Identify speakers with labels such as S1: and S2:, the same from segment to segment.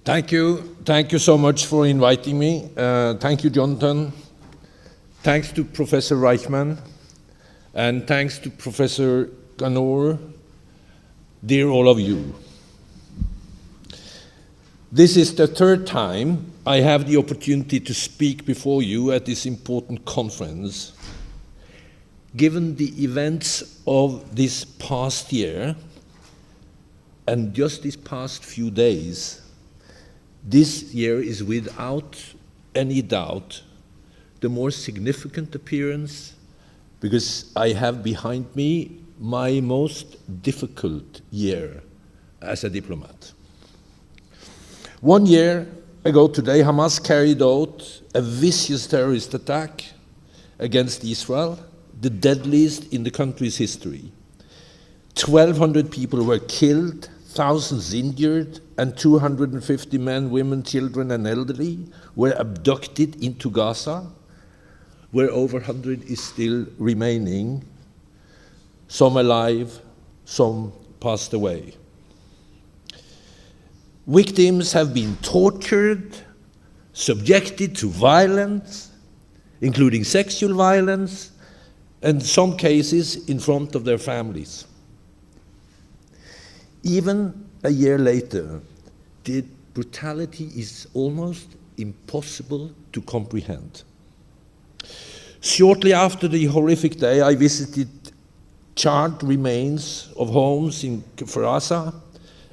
S1: Thank you. Thank you so much for inviting me. Thank you, Jonathan. Thanks to Professor Reichman. And thanks to Professor Ganor. Dear all of you. This is the third time I have the opportunity to speak before you at this important conference. Given the events of this past year, and just these past few days, this year is without any doubt the more significant appearance, because I have behind me my most difficult year as a diplomat. 1 year ago today, Hamas carried out a vicious terrorist attack against Israel, the deadliest in the country's history. 1,200 people were killed, thousands injured, and 250 men, women, children, and elderly were abducted into Gaza, where over 100 is still remaining, some alive, some passed away. Victims have been tortured, subjected to violence, including sexual violence, and some cases in front of their families. Even a year later, the brutality is almost impossible to comprehend. Shortly after the horrific day, I visited charred remains of homes in Kfar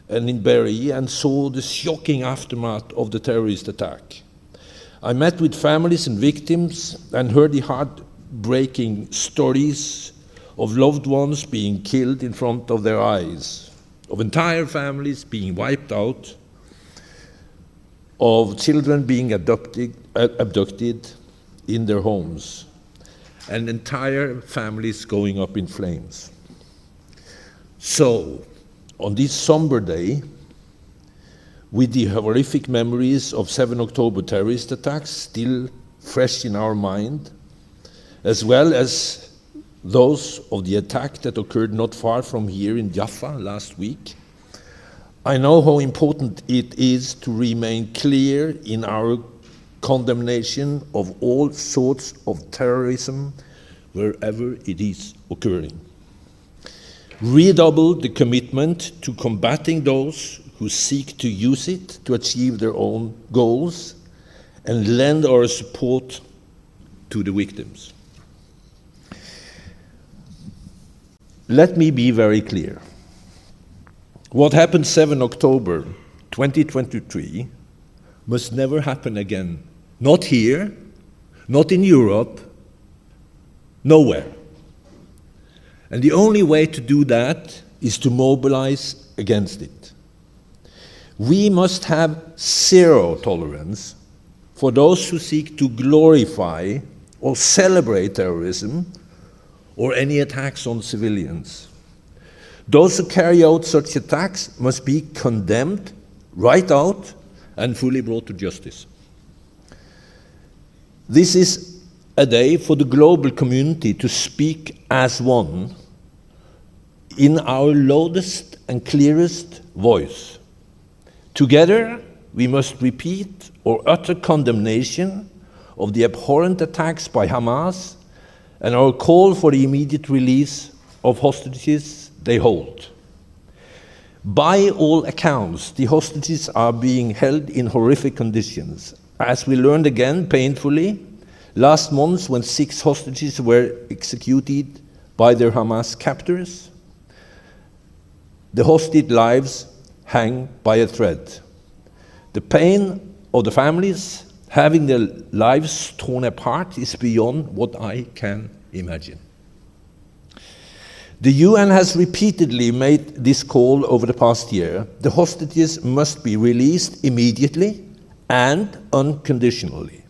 S1: and in Be'eri and saw the shocking aftermath of the terrorist attack. I met with families and victims and heard the heartbreaking stories of loved ones being killed in front of their eyes, of entire families being wiped out, of children being abducted in their homes, and entire families going up in flames. So, on this somber day, with the horrific memories of 7 October terrorist attacks still fresh in our mind, as well as those of the attack that occurred not far from here in Jaffa last week, I know how important it is to remain clear in our condemnation of all sorts of terrorism wherever it is occurring. Redouble the commitment to combating those who seek to use it to achieve their own goals, and lend our support to the victims. Let me be very clear. What happened 7 October 2023 must never happen again. Not here, not in Europe, nowhere. And the only way to do that is to mobilize against it. We must have zero tolerance for those who seek to glorify or celebrate terrorism or any attacks on civilians. Those who carry out such attacks must be condemned right out and fully brought to justice. This is a day for the global community to speak as one in our loudest and clearest voice. Together, we must repeat or utter condemnation of the abhorrent attacks by Hamas and our call for the immediate release of hostages they hold. By all accounts, the hostages are being held in horrific conditions. As we learned again painfully last month when 6 hostages were executed by their Hamas captors, the hostage lives hang by a thread. The pain of the families having their lives torn apart is beyond what I can imagine. The UN has repeatedly made this call over the past year. The hostages must be released immediately and unconditionally.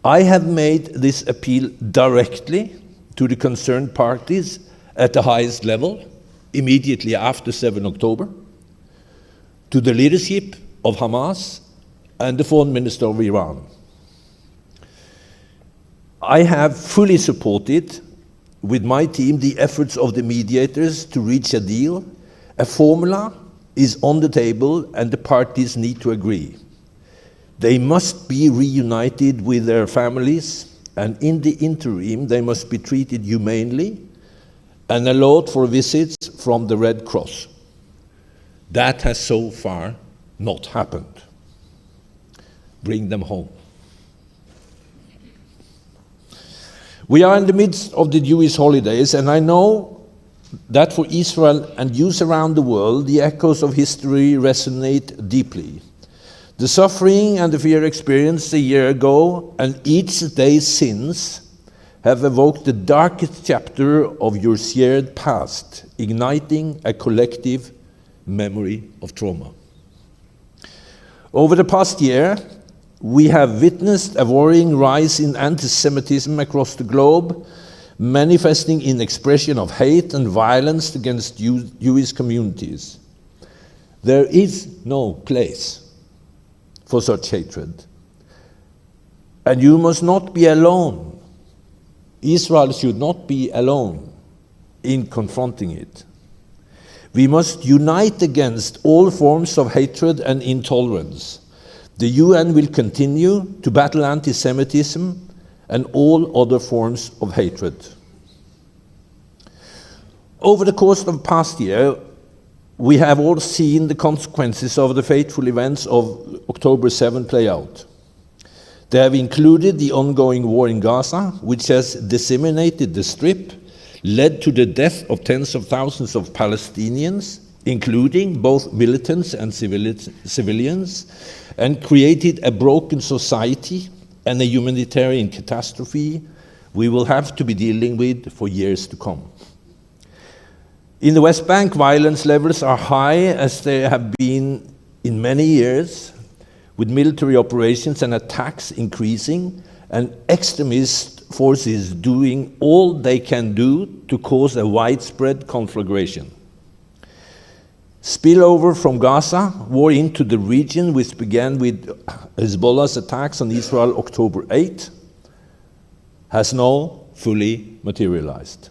S1: I have made this appeal directly to the concerned parties at the highest level, immediately after 7 October, to the leadership of Hamas and the Foreign Minister of Iran. I have fully supported, with my team, the efforts of the mediators to reach a deal, a formula is on the table and the parties need to agree. They must be reunited with their families, and in the interim they must be treated humanely and allowed for visits from the Red Cross. That has so far not happened. Bring them home. We are in the midst of the Jewish holidays, and I know that for Israel and Jews around the world, the echoes of history resonate deeply. The suffering and the fear experienced a year ago and each day since have evoked the darkest chapter of your shared past, igniting a collective memory of trauma. Over the past year, we have witnessed a worrying rise in anti-Semitism across the globe, manifesting in expression of hate and violence against Jewish communities. There is no place for such hatred. And you must not be alone. Israel should not be alone in confronting it. We must unite against all forms of hatred and intolerance. The UN will continue to battle anti-Semitism and all other forms of hatred. Over the course of the past year, we have all seen the consequences of the fateful events of October 7 play out. They have included the ongoing war in Gaza, which has disseminated the Strip, led to the death of tens of thousands of Palestinians, including both militants and civilians, and created a broken society and a humanitarian catastrophe we will have to be dealing with for years to come. In the West Bank, violence levels are high as they have been in many years, with military operations and attacks increasing, and extremist forces doing all they can do to cause a widespread conflagration. Spillover from Gaza, war into the region, which began with Hezbollah's attacks on Israel October 8, has now fully materialized.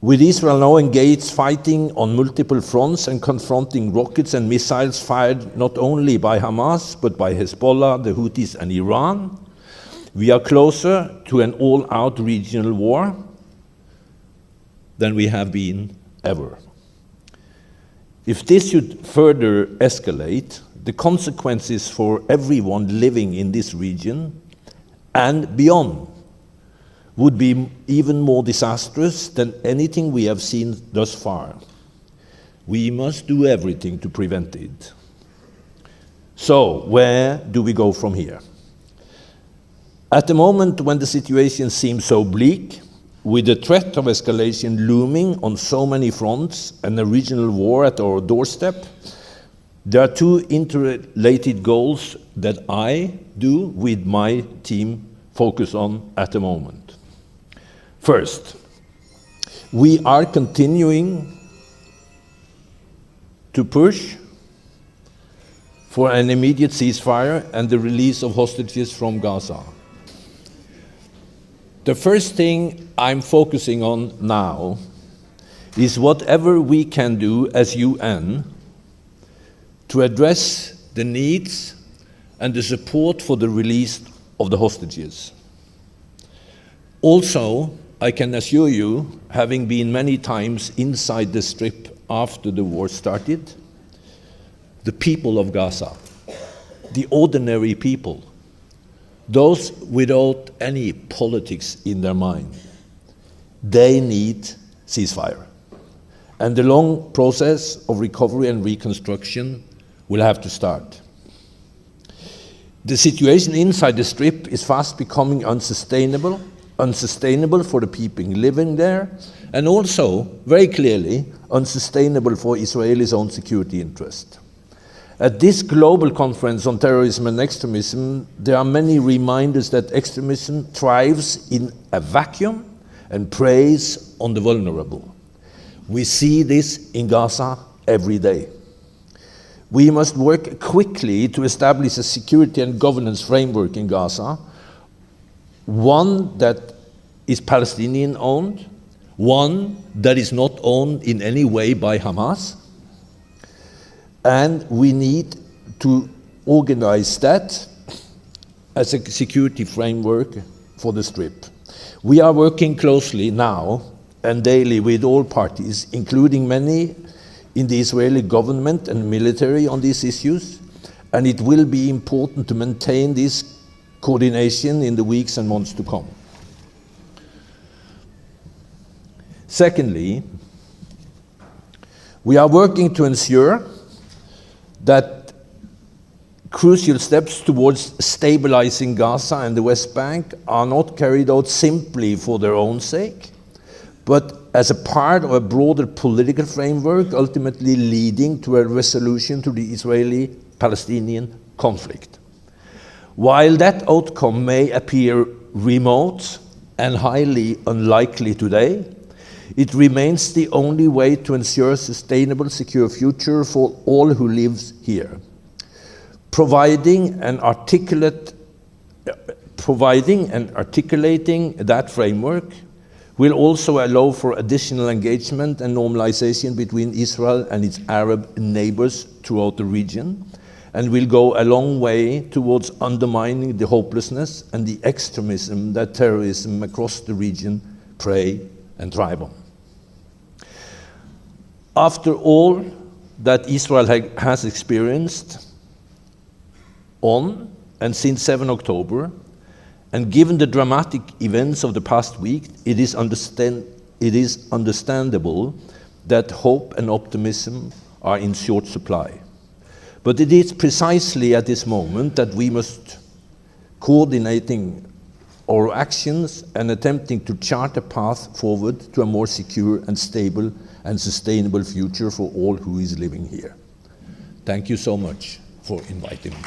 S1: With Israel now engaged fighting on multiple fronts and confronting rockets and missiles fired not only by Hamas, but by Hezbollah, the Houthis, and Iran, we are closer to an all-out regional war than we have been ever. If this should further escalate, the consequences for everyone living in this region and beyond would be even more disastrous than anything we have seen thus far. We must do everything to prevent it. So, where do we go from here? At the moment when the situation seems so bleak, with the threat of escalation looming on so many fronts and a regional war at our doorstep, there are two interrelated goals that I do with my team focus on at the moment. First, we are continuing to push for an immediate ceasefire and the release of hostages from Gaza. The first thing I'm focusing on now is whatever we can do as UN to address the needs and the support for the release of the hostages. Also, I can assure you, having been many times inside the Strip after the war started, the people of Gaza, the ordinary people, those without any politics in their mind, they need ceasefire. And the long process of recovery and reconstruction will have to start. The situation inside the Strip is fast becoming unsustainable for the people living there, and also, very clearly, unsustainable for Israel's own security interest. At this global conference on terrorism and extremism, there are many reminders that extremism thrives in a vacuum and preys on the vulnerable. We see this in Gaza every day. We must work quickly to establish a security and governance framework in Gaza, one that is Palestinian-owned, one that is not owned in any way by Hamas, and we need to organize that as a security framework for the Strip. We are working closely now and daily with all parties, including many in the Israeli government and military on these issues, and it will be important to maintain this coordination in the weeks and months to come. Secondly, we are working to ensure that crucial steps towards stabilizing Gaza and the West Bank are not carried out simply for their own sake, but as a part of a broader political framework, ultimately leading to a resolution to the Israeli-Palestinian conflict. While that outcome may appear remote and highly unlikely today, it remains the only way to ensure a sustainable, secure future for all who live here. Providing and articulating that framework will also allow for additional engagement and normalization between Israel and its Arab neighbors throughout the region, and will go a long way towards undermining the hopelessness and the extremism that terrorism across the region prey and thrive on. After all that Israel has experienced on and since 7 October, and given the dramatic events of the past week, it is understandable that hope and optimism are in short supply. But it is precisely at this moment that we must coordinating our actions and attempting to chart a path forward to a more secure and stable and sustainable future for all who is living here. Thank you so much for inviting me.